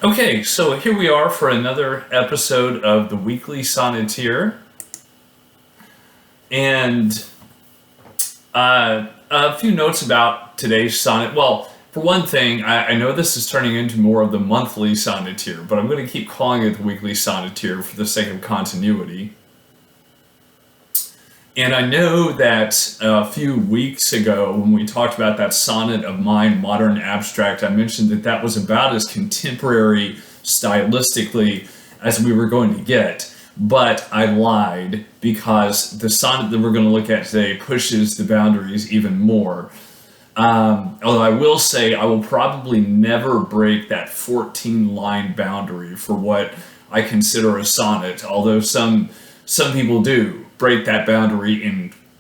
Okay, so here we are for another episode of the Weekly Sonneteer. And a few notes about today's sonnet. Well, for one thing, I know this is turning into more of the monthly sonneteer, but I'm going to keep calling it the Weekly Sonneteer for the sake of continuity. And I know that a few weeks ago, when we talked about that sonnet of mine, Modern Abstract, I mentioned that that was about as contemporary stylistically as we were going to get. But I lied because the sonnet that we're going to look at today pushes the boundaries even more. Although I will say I will probably never break that 14 line boundary for what I consider a sonnet, although some people do break that boundary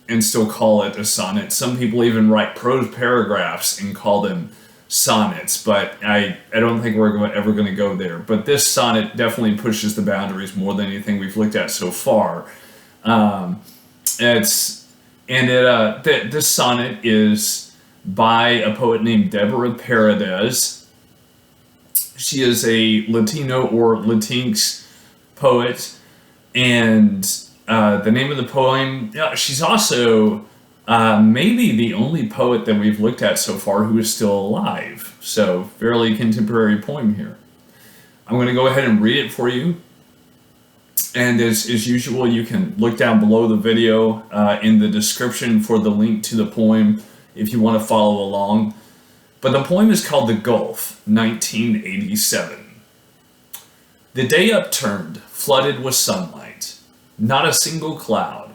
and still call it a sonnet. Some people even write prose paragraphs and call them sonnets, but I don't think we're ever going to go there. But this sonnet definitely pushes the boundaries more than anything we've looked at so far. It's and this sonnet is by a poet named Deborah Paredez. She is a Latino or Latinx poet, and the name of the poem. She's also maybe the only poet that we've looked at so far who is still alive. So fairly contemporary poem here. I'm going to go ahead and read it for you. And as usual, you can look down below the video in the description for the link to the poem if you want to follow along. But the poem is called The Gulf, 1987. The day upturned, flooded with sunlight. Not a single cloud.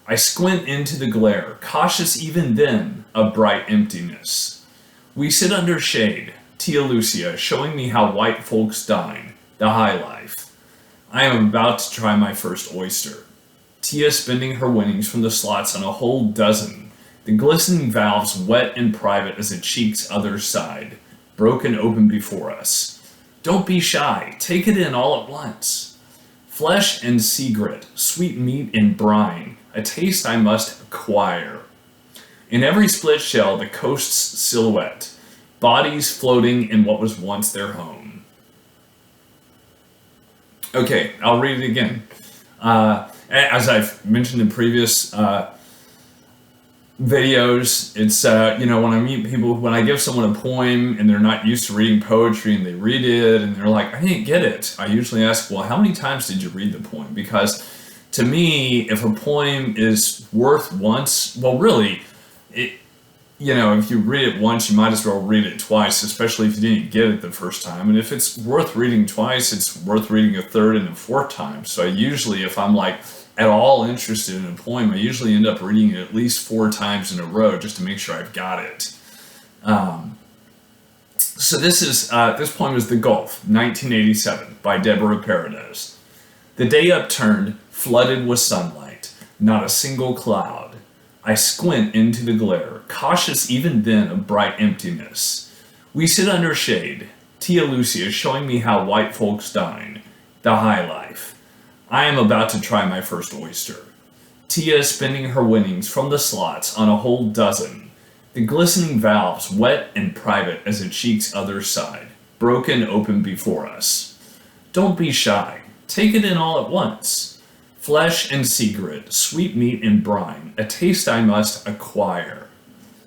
I squint into the glare, cautious even then of bright emptiness. We sit under shade, Tia Lucia showing me how white folks dine, the high life. I am about to try my first oyster. Tia spending her winnings from the slots on a whole dozen, the glistening valves wet and private as a cheek's other side, broken open before us. Don't be shy, take it in all at once. Flesh and sea grit, sweet meat and brine, a taste I must acquire. In every split shell, the coast's silhouette, bodies floating in what was once their home. Okay, I'll read it again. As I've mentioned in previous videos, it's when I meet people, when I give someone a poem and they're not used to reading poetry and they read it and they're like, I didn't get it. I usually ask, well, how many times did you read the poem? Because to me, if a poem is worth once, well, really, if you read it once, you might as well read it twice, especially if you didn't get it the first time. And if it's worth reading twice, it's worth reading a third and a fourth time. So I usually, if I'm like at all interested in a poem, I usually end up reading it at least 4 times in a row just to make sure I've got it. So this poem is The Gulf, 1987, by Deborah Paredez. The day upturned, flooded with sunlight, not a single cloud. I squint into the glare, cautious even then of bright emptiness. We sit under shade, Tia Lucia showing me how white folks dine, the high life. I am about to try my first oyster. Tia spending her winnings from the slots on a whole dozen, the glistening valves wet and private as a cheek's other side, broken open before us. Don't be shy, take it in all at once. Flesh and sea grit, sweet meat and brine, a taste I must acquire.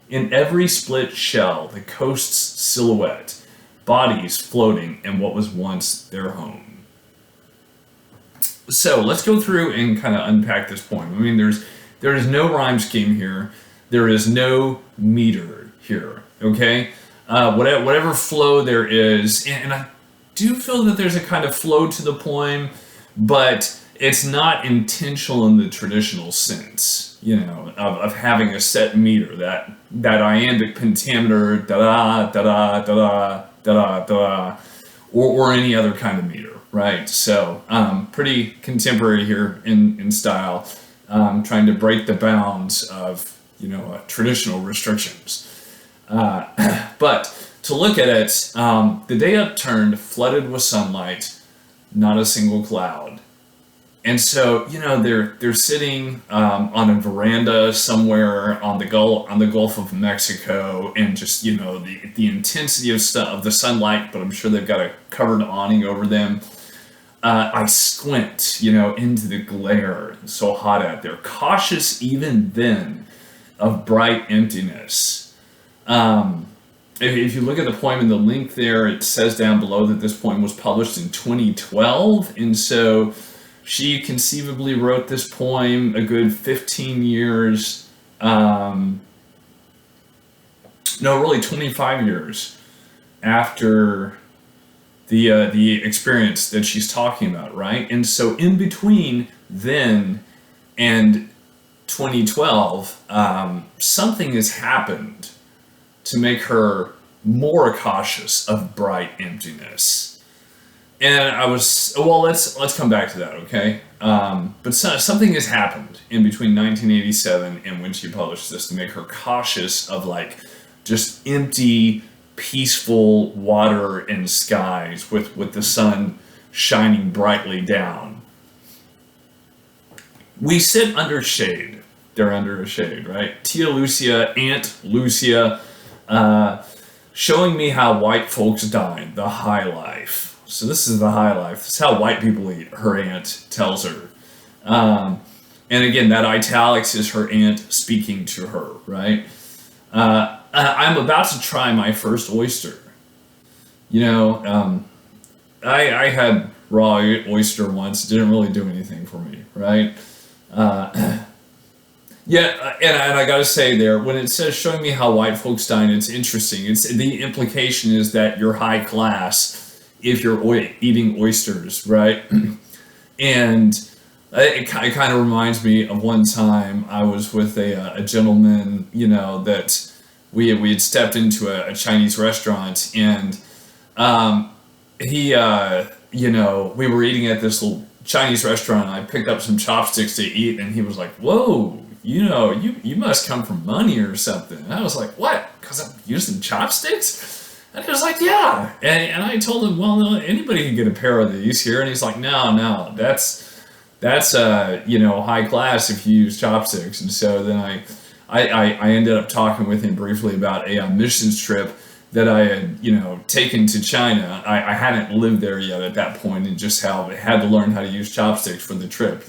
In every split shell, the coast's silhouette, bodies floating in what was once their home. So let's go through and kind of unpack this poem. I mean, there is no rhyme scheme here. There is no meter here. Okay, whatever flow there is, and I do feel that there's a kind of flow to the poem, but it's not intentional in the traditional sense, of having a set meter, that iambic pentameter, da da da da da da da da, or any other kind of meter, right? So pretty contemporary here in style, trying to break the bounds of traditional restrictions. But to look at it, the day upturned, flooded with sunlight, not a single cloud. And so, they're sitting on a veranda somewhere on the Gulf of Mexico, and just the intensity of the sunlight. But I'm sure they've got a covered awning over them. I squint, into the glare. It's so hot out there. Cautious even then of bright emptiness. If you look at the poem in the link there, it says down below that this poem was published in 2012, and so she conceivably wrote this poem a good 15 years, no, really 25 years after the experience that she's talking about, right? And so in between then and 2012, something has happened to make her more cautious of bright emptiness. And let's come back to that, okay? But something has happened in between 1987 and when she published this to make her cautious of just empty, peaceful water and skies with the sun shining brightly down. We sit under shade. They're under a shade, right? Tia Lucia, Aunt Lucia, showing me how white folks dine, the high life. So this is the high life. This is how white people eat, her aunt tells her. And again, that italics is her aunt speaking to her, right? I'm about to try my first oyster. I had raw oyster once. It didn't really do anything for me, right? Yeah, and I gotta say there, when it says showing me how white folks dine, it's interesting. The implication is that you're high class if you're eating oysters, right? And it kind of reminds me of one time I was with a gentleman, that we had stepped into a Chinese restaurant, and we were eating at this little Chinese restaurant, and I picked up some chopsticks to eat, and he was like, "Whoa, you must come from money or something." And I was like, "What? Because I'm using chopsticks?" And he was like, "Yeah." And I told him, "Well, no, anybody can get a pair of these here." And he's like, "No, that's high class if you use chopsticks." And so then I ended up talking with him briefly about a missions trip that I had, taken to China. I hadn't lived there yet at that point, and just how I had to learn how to use chopsticks for the trip,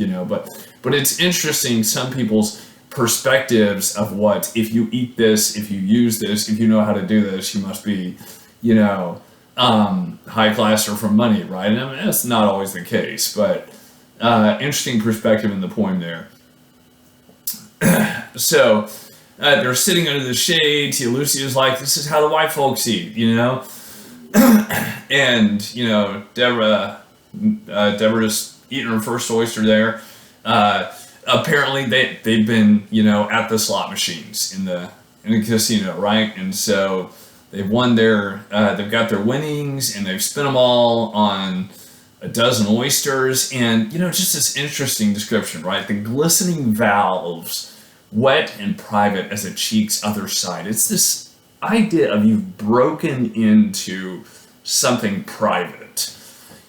But it's interesting, some people's perspectives of what, if you eat this, if you use this, if you know how to do this, you must be, high class or from money, right? And I mean, that's not always the case, but interesting perspective in the poem there. So they're sitting under the shade. Tia Lucia's like, "This is how the white folks eat," And Deborah's eating her first oyster there. Apparently they've been at the slot machines in the casino, right? And so they've won they've got their winnings, and they've spent them all on a dozen oysters, and just this interesting description, right? The glistening valves, wet and private as a cheek's other side. It's this idea of you've broken into something private.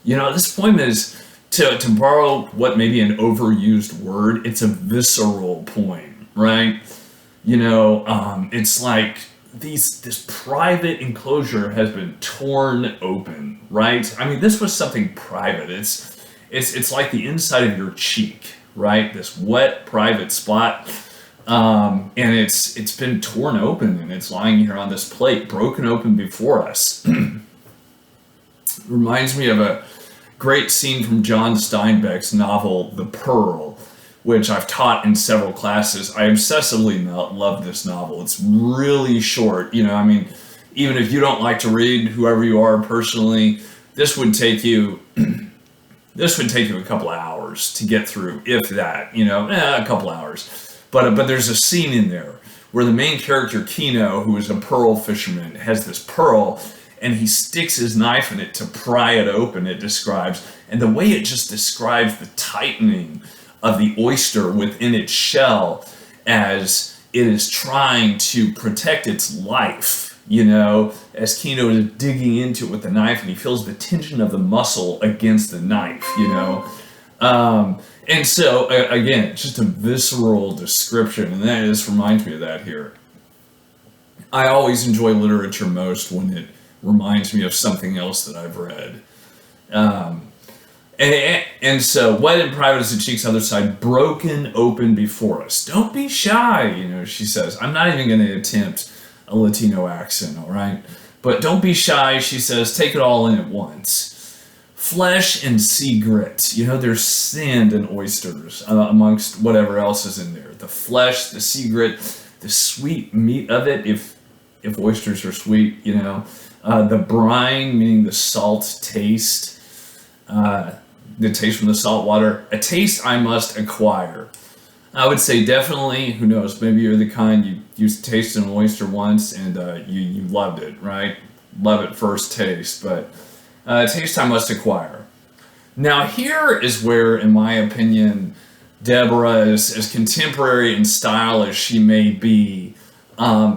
This poem is, to borrow what may be an overused word, it's a visceral poem, right? It's like this private enclosure has been torn open, right? I mean, this was something private. It's like the inside of your cheek, right? This wet, private spot. And it's been torn open, and it's lying here on this plate, broken open before us. Reminds me of a great scene from John Steinbeck's novel, The Pearl, which I've taught in several classes. I obsessively love this novel. It's really short. Even if you don't like to read, whoever you are personally, this would take you a couple of hours to get through, if that, a couple hours. But there's a scene in there where the main character, Kino, who is a pearl fisherman, has this pearl, and he sticks his knife in it to pry it open, it describes. And the way it just describes the tightening of the oyster within its shell as it is trying to protect its life, as Kino is digging into it with the knife, and he feels the tension of the muscle against the knife, And so, again, just a visceral description, and that just reminds me of that here. I always enjoy literature most when it reminds me of something else that I've read. Um, and so, wet and private as the cheek's other side, broken open before us. Don't be shy, she says. I'm not even going to attempt a Latino accent, all right? But don't be shy, she says. Take it all in at once. Flesh and sea grit. There's sand and oysters amongst whatever else is in there. The flesh, the sea grit, the sweet meat of it, if oysters are sweet, the brine, meaning the salt taste, the taste from the salt water, a taste I must acquire. I would say definitely, who knows, maybe you're the kind you tasted an oyster once and you loved it, right? Love at first taste, but taste I must acquire. Now here is where, in my opinion, Deborah, as contemporary in style as she may be,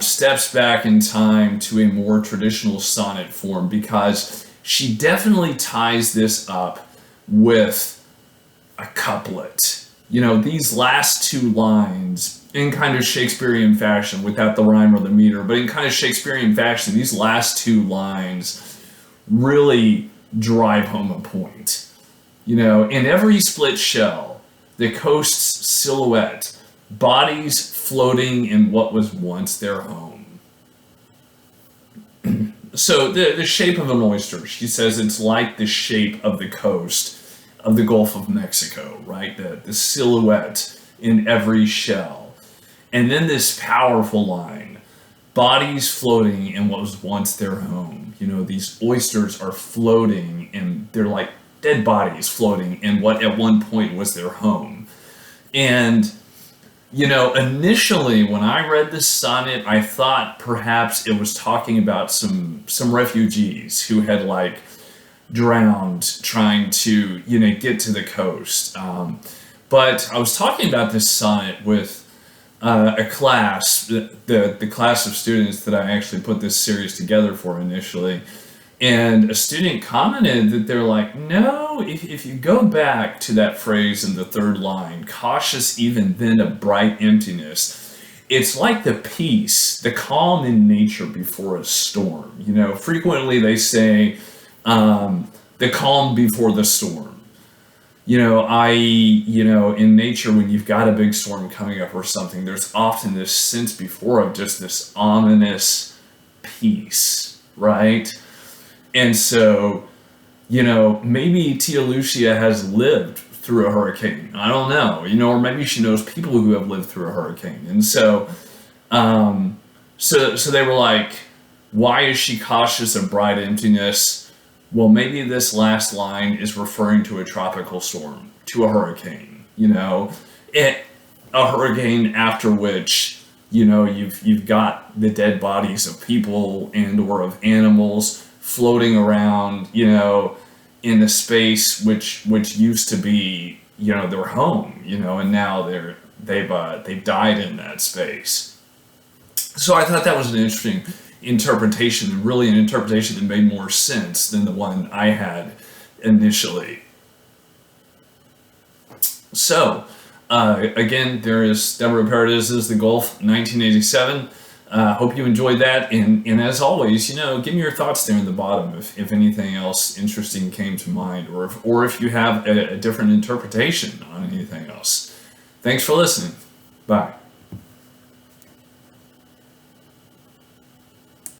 steps back in time to a more traditional sonnet form, because she definitely ties this up with a couplet. These last two lines, in kind of Shakespearean fashion, without the rhyme or the meter, but in kind of Shakespearean fashion, these last two lines really drive home a point. In every split shell, the coast's silhouette, bodies floating in what was once their home. So the shape of an oyster, she says, it's like the shape of the coast of the Gulf of Mexico, right? The silhouette in every shell. And then this powerful line, bodies floating in what was once their home. These oysters are floating, and they're like dead bodies floating in what at one point was their home. And initially when I read this sonnet, I thought perhaps it was talking about some refugees who had drowned trying to get to the coast. But I was talking about this sonnet with a class, the class of students that I actually put this series together for initially. And a student commented that they're like, no, if you go back to that phrase in the third line, cautious even then of bright emptiness, it's like the peace, the calm in nature before a storm. Frequently they say the calm before the storm. In nature, when you've got a big storm coming up or something, there's often this sense before of just this ominous peace, right? And so, maybe Tia Lucia has lived through a hurricane. I don't know, or maybe she knows people who have lived through a hurricane. And so, so they were like, why is she cautious of bright emptiness? Well, maybe this last line is referring to a tropical storm, to a hurricane, a hurricane after which, you've got the dead bodies of people and or of animals floating around, in the space which used to be, their home, and now they've died in that space. So I thought that was an interesting interpretation, and really an interpretation that made more sense than the one I had initially. So, again, there is Deborah Paredez's The Gulf, 1987. Hope you enjoyed that, and as always, give me your thoughts there in the bottom if anything else interesting came to mind, or if you have a different interpretation on anything else. Thanks for listening. Bye.